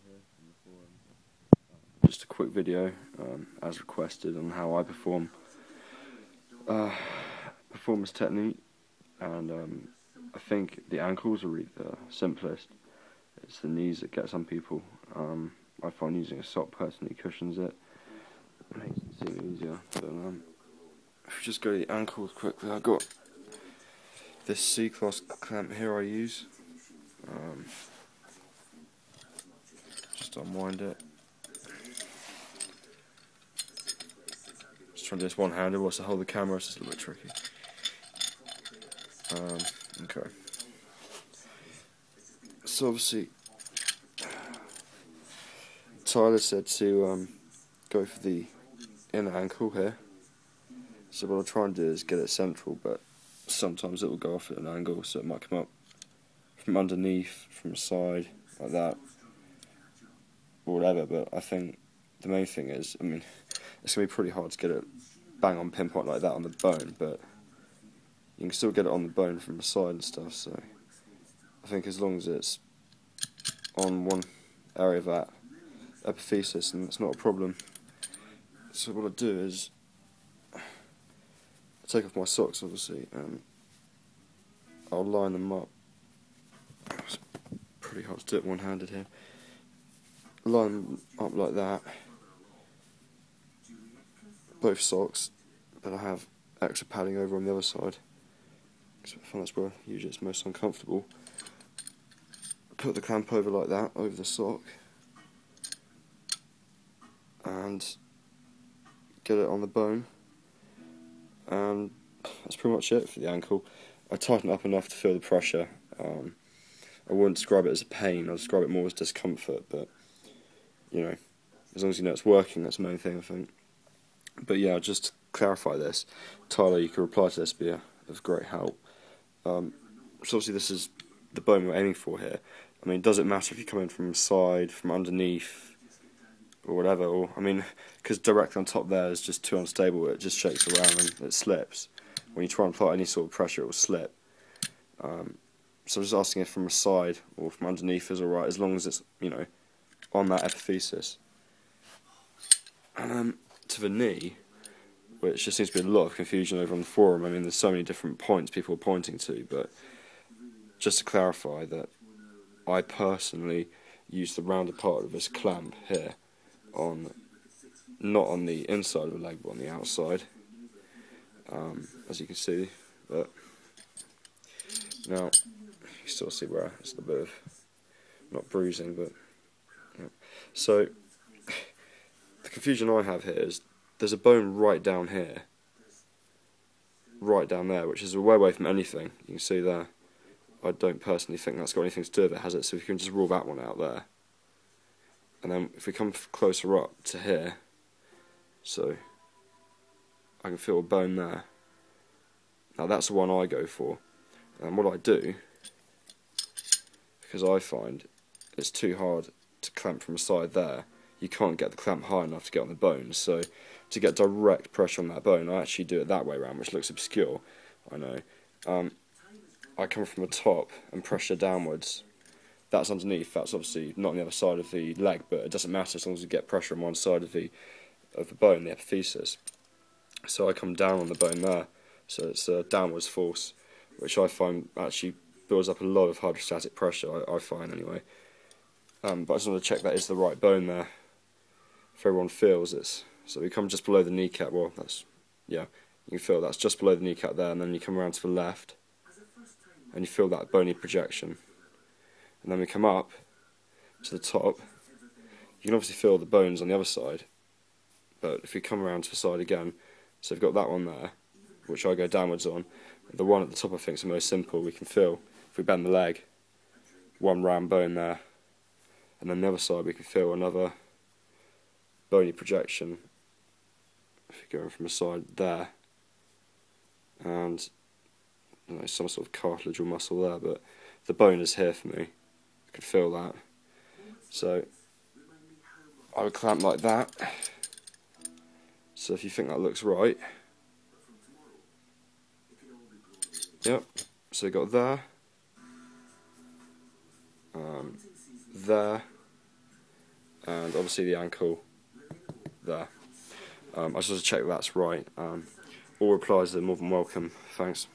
here from the forum. Just a quick video, as requested, on how I performance technique, and I think the ankles are really the simplest. It's the knees that get some people. I find using a sock personally cushions it, makes it seem easier. But if we just go to the ankles quickly, I've got this C-class clamp here I use. Just unwind it. Just trying to do this one-handed. Whilst I hold the camera, it's just a little bit tricky. Okay. So obviously, Tyler said to go for the inner ankle here. So what I'll try and do is get it central, but sometimes it will go off at an angle, so it might come up from underneath, from the side, like that, or whatever. But I think the main thing is, I mean, it's going to be pretty hard to get it bang on pinpoint like that on the bone, but you can still get it on the bone from the side and stuff, so I think as long as it's on one area of that epiphysis, and it's not a problem. So what I do is I take off my socks, obviously, and I'll line them up. It's pretty hard to do it one-handed here. Line them up like that, both socks, but I have extra padding over on the other side, because I find that's where usually it's most uncomfortable. Put the clamp over like that, over the sock, and get it on the bone, and that's pretty much it for the ankle. I tighten it up enough to feel the pressure. I wouldn't describe it as a pain, I'll describe it more as discomfort, but you know, as long as you know it's working, that's the main thing, I think. But yeah, just to clarify this, Tyler, you can reply to this, be of great help. So obviously this is the bone we're aiming for here. I mean, does it matter if you come in from the side, from underneath, or whatever? Or I mean, because directly on top there is just too unstable, it just shakes around and it slips. When you try and apply any sort of pressure, it will slip. So I'm just asking if from the side or from underneath is alright, as long as it's, you know, on that epiphysis. And to the knee, which there seems to be a lot of confusion over on the forum. I mean, there's so many different points people are pointing to, but just to clarify that I personally use the rounded part of this clamp here on, not on the inside of the leg, but on the outside, as you can see. But now you still see where it's a bit of, not bruising, but yeah. So the confusion I have here is there's a bone right down here, right down there, which is way away from anything. You can see there. I don't personally think that's got anything to do with it, has it? So we can just rule that one out there. And then if we come closer up to here, so I can feel a bone there. Now that's the one I go for. And what I do, because I find it's too hard to clamp from the side there, you can't get the clamp high enough to get on the bone, so to get direct pressure on that bone, I actually do it that way around, which looks obscure, I know. I come from the top and pressure downwards. That's underneath, that's obviously not on the other side of the leg, but it doesn't matter as long as you get pressure on one side of the bone, the epiphysis. So I come down on the bone there, so it's a downwards force, which I find actually builds up a lot of hydrostatic pressure, I find anyway. But I just want to check that is the right bone there. If everyone feels it's, so we come just below the kneecap, well that's, yeah, you can feel that's just below the kneecap there, and then you come around to the left, and you feel that bony projection. And then we come up to the top, you can obviously feel the bones on the other side, but if we come around to the side again, so we've got that one there, which I go downwards on, the one at the top I think is the most simple, we can feel, if we bend the leg, one round bone there, and then the other side we can feel another bony projection, if you're going from the side there, and I don't know, some sort of cartilage or muscle there, but the bone is here for me, I can feel that. So I would clamp like that. So if you think that looks right, yep, so we got there, there, and obviously the ankle there. I just want to check that's right. All replies are more than welcome. Thanks.